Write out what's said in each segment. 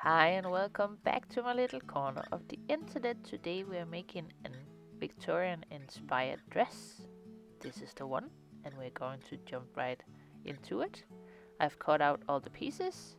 Hi and welcome back to my little corner of the internet. Today we are making a Victorian inspired dress. This is the one and we're going to jump right into it. I've cut out all the pieces.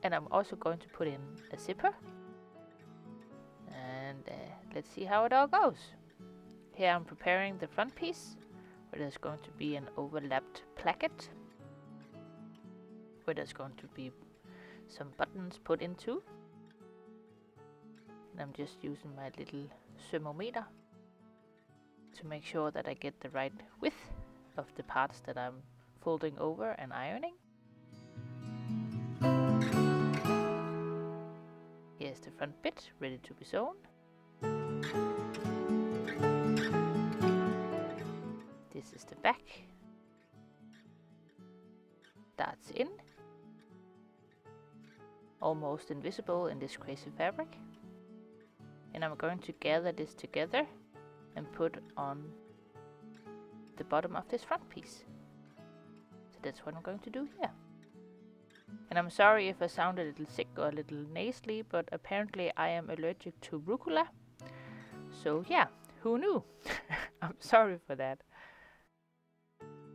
And I'm also going to put in a zipper. And let's see how it all goes. Here I'm preparing the front piece, where there's going to be an overlapped placket, where there's going to be some buttons put into. And I'm just using my little thermometer to make sure that I get the right width of the parts that I'm folding over and ironing. Here's the front bit ready to be sewn. This is the back. That's in. Almost invisible in this crazy fabric. And I'm going to gather this together and put on the bottom of this front piece. So that's what I'm going to do here. And I'm sorry if I sound a little sick or a little nasally, but apparently I am allergic to rucola. So yeah, who knew? I'm sorry for that.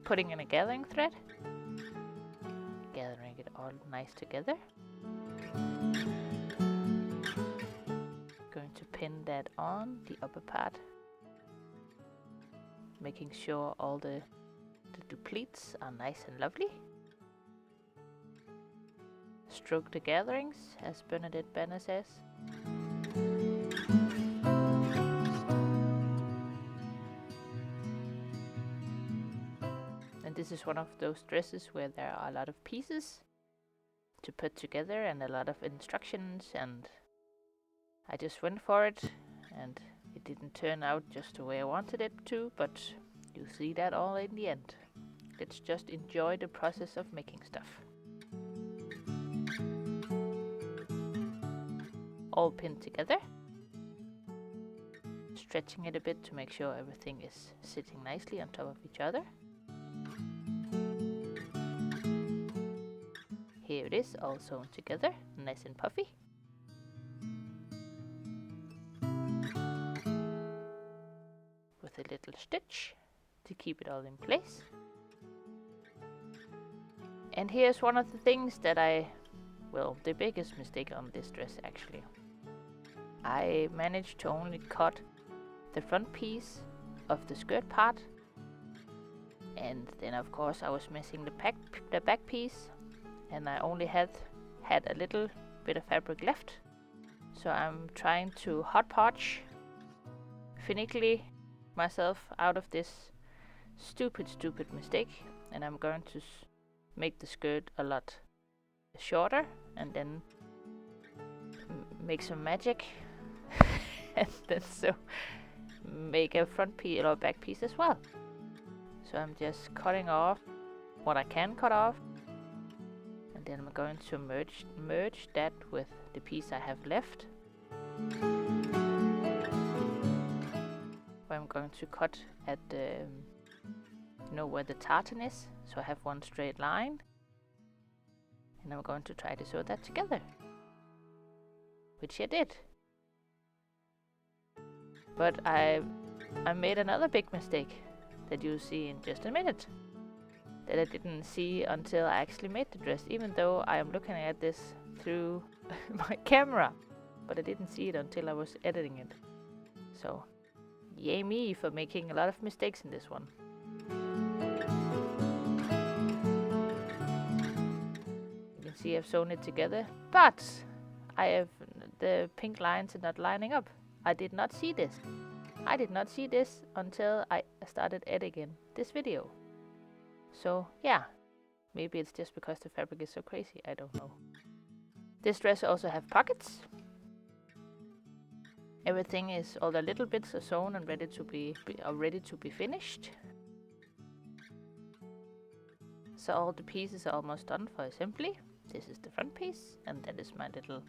Putting in a gathering thread. Gathering it all nice together. Going to pin that on the upper part. Making sure all the pleats are nice and lovely. Stroke the gatherings, as Bernadette Banner says. And this is one of those dresses where there are a lot of pieces to put together and a lot of instructions, and I just went for it, and it didn't turn out just the way I wanted it to, but you'll see that all in the end. Let's just enjoy the process of making stuff. All pinned together. Stretching it a bit to make sure everything is sitting nicely on top of each other. Here it is, all sewn together, nice and puffy. With a little stitch to keep it all in place. And here's one of the things that the biggest mistake on this dress actually. I managed to only cut the front piece of the skirt part, and then of course I was missing the back piece, and I only had a little bit of fabric left. So I'm trying to hodgepodge finically myself out of this stupid mistake, and I'm going to make the skirt a lot shorter and then make some magic and then make a front piece or back piece as well. So I'm just cutting off what I can cut off, and then I'm going to merge that with the piece I have left. I'm going to cut at the where the tartan is, so I have one straight line, and I'm going to try to sew that together, which I did. But I made another big mistake that you'll see in just a minute, that I didn't see until I actually made the dress, even though I am looking at this through my camera, but I didn't see it until I was editing it. So yay me for making a lot of mistakes in this one. You can see I've sewn it together, but the pink lines are not lining up. I did not see this. I did not see this until I started editing this video. So yeah, maybe it's just because the fabric is so crazy, I don't know. This dress also have pockets. Everything is, all the little bits are sewn and ready to be finished. So all the pieces are almost done for assembly. This is the front piece, and that is my little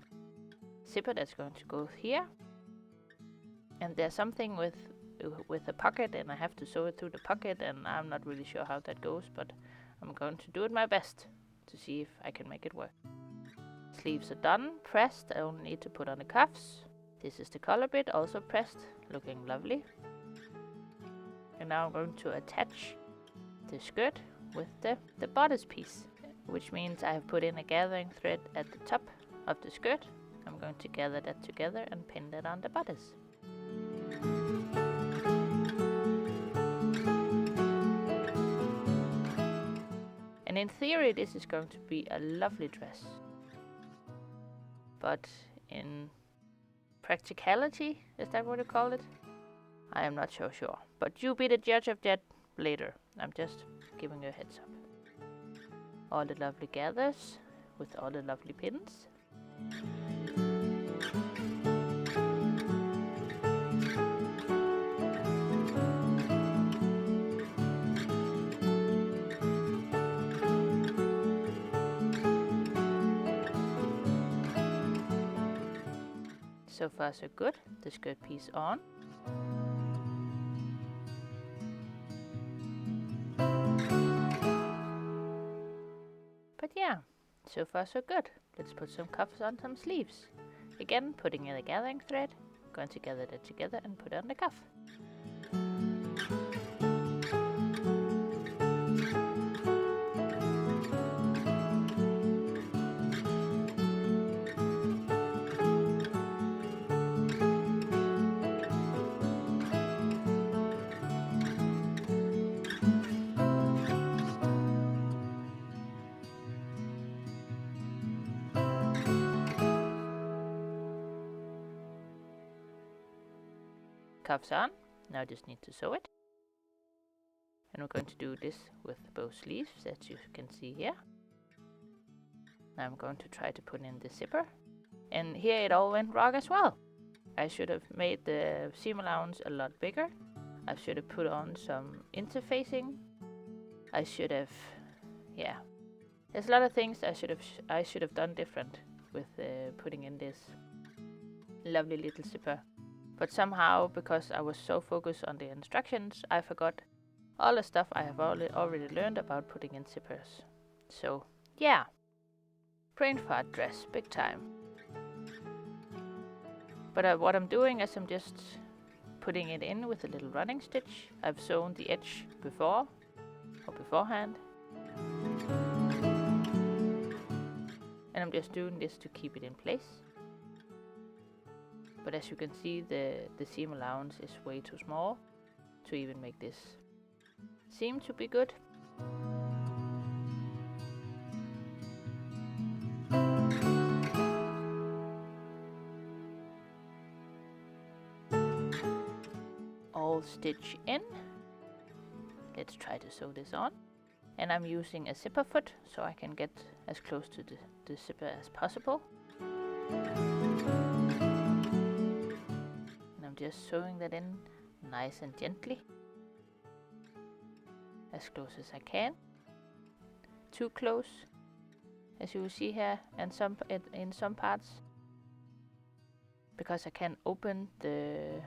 zipper that's going to go here. And there's something with a pocket, and I have to sew it through the pocket, and I'm not really sure how that goes, but I'm going to do it my best to see if I can make it work. Sleeves are done, pressed. I only need to put on the cuffs. This is the collar bit, also pressed, looking lovely. And now I'm going to attach the skirt with the bodice piece, which means I have put in a gathering thread at the top of the skirt. I'm going to gather that together and pin that on the bodice. And in theory this is going to be a lovely dress, but in practicality, is that what you call it? I am not so sure, but you be the judge of that later. I'm just giving you a heads up. All the lovely gathers with all the lovely pins. So far so good. The skirt piece on. But yeah, so far so good. Let's put some cuffs on some sleeves. Again, putting in a gathering thread, going to gather that together and put on the cuff. Cuffs on. Now I just need to sew it. And we're going to do this with both sleeves, as you can see here. Now I'm going to try to put in the zipper. And here it all went wrong as well. I should have made the seam allowance a lot bigger. I should have put on some interfacing. I should have, yeah. There's a lot of things I should have done different with putting in this lovely little zipper. But somehow, because I was so focused on the instructions, I forgot all the stuff I have already learned about putting in zippers. So, yeah. Brain fart dress, big time. But what I'm doing is I'm just putting it in with a little running stitch. I've sewn the edge beforehand. And I'm just doing this to keep it in place. But as you can see, the seam allowance is way too small to even make this seem to be good. All stitch in. Let's try to sew this on. And I'm using a zipper foot so I can get as close to the zipper as possible. Just sewing that in nice and gently, as close as I can. Too close, as you will see here, and in some parts, because I can't open the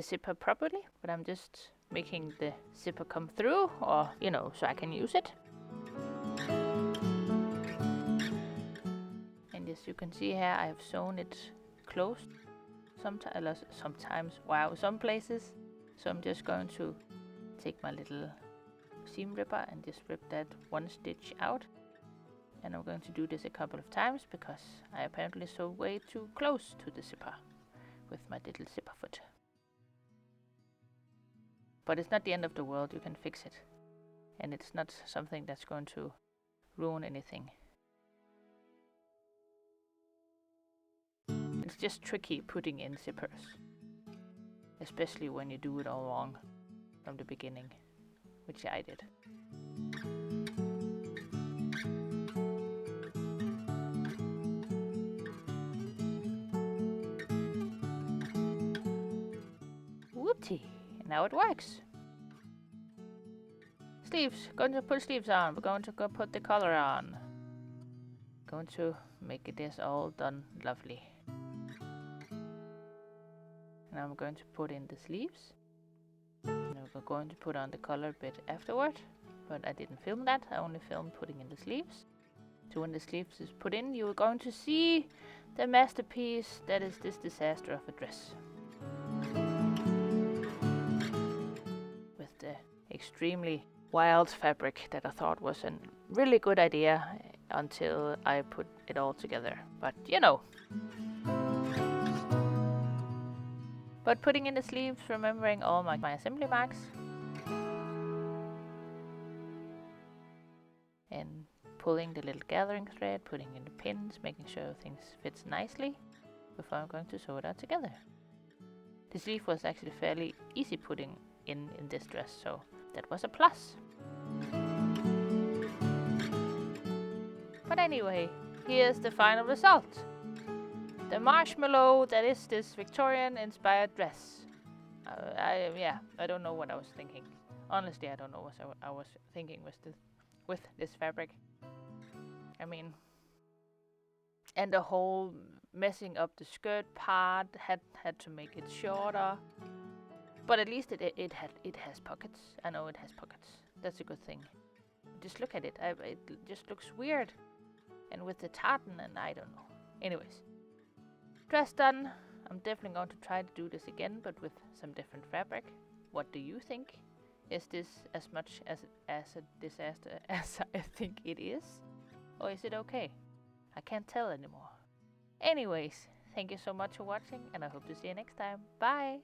zipper properly. But I'm just making the zipper come through, or so I can use it. And as you can see here, I have sewn it closed sometimes, some places. So I'm just going to take my little seam ripper and just rip that one stitch out. And I'm going to do this a couple of times because I apparently sewed way too close to the zipper with my little zipper foot. But it's not the end of the world, you can fix it. And it's not something that's going to ruin anything. It's just tricky putting in zippers, especially when you do it all wrong from the beginning, which I did. Whoopty! Now it works. Sleeves. Going to put sleeves on. We're going to go put the collar on. Going to make this all done lovely. Now I'm going to put in the sleeves. Now we're going to put on the collar bit afterward. But I didn't film that. I only filmed putting in the sleeves. So when the sleeves is put in, you're going to see the masterpiece that is this disaster of a dress. With the extremely wild fabric that I thought was a really good idea until I put it all together. But you know. But putting in the sleeves, remembering all my assembly marks. And pulling the little gathering thread, putting in the pins, making sure things fits nicely before I'm going to sew it all together. The sleeve was actually fairly easy putting in this dress, so that was a plus. But anyway, here's the final result. The marshmallow that is this Victorian inspired dress. I don't know what I was thinking. Honestly, I don't know what I was thinking with this fabric. I mean, and the whole messing up the skirt part had to make it shorter. But at least it has pockets. I know it has pockets. That's a good thing. Just look at it. It just looks weird. And with the tartan, and I don't know. Anyways, dress done. I'm definitely going to try to do this again, but with some different fabric. What do you think? Is this as much as a disaster as I think it is? Or is it okay? I can't tell anymore. Anyways, thank you so much for watching, and I hope to see you next time. Bye!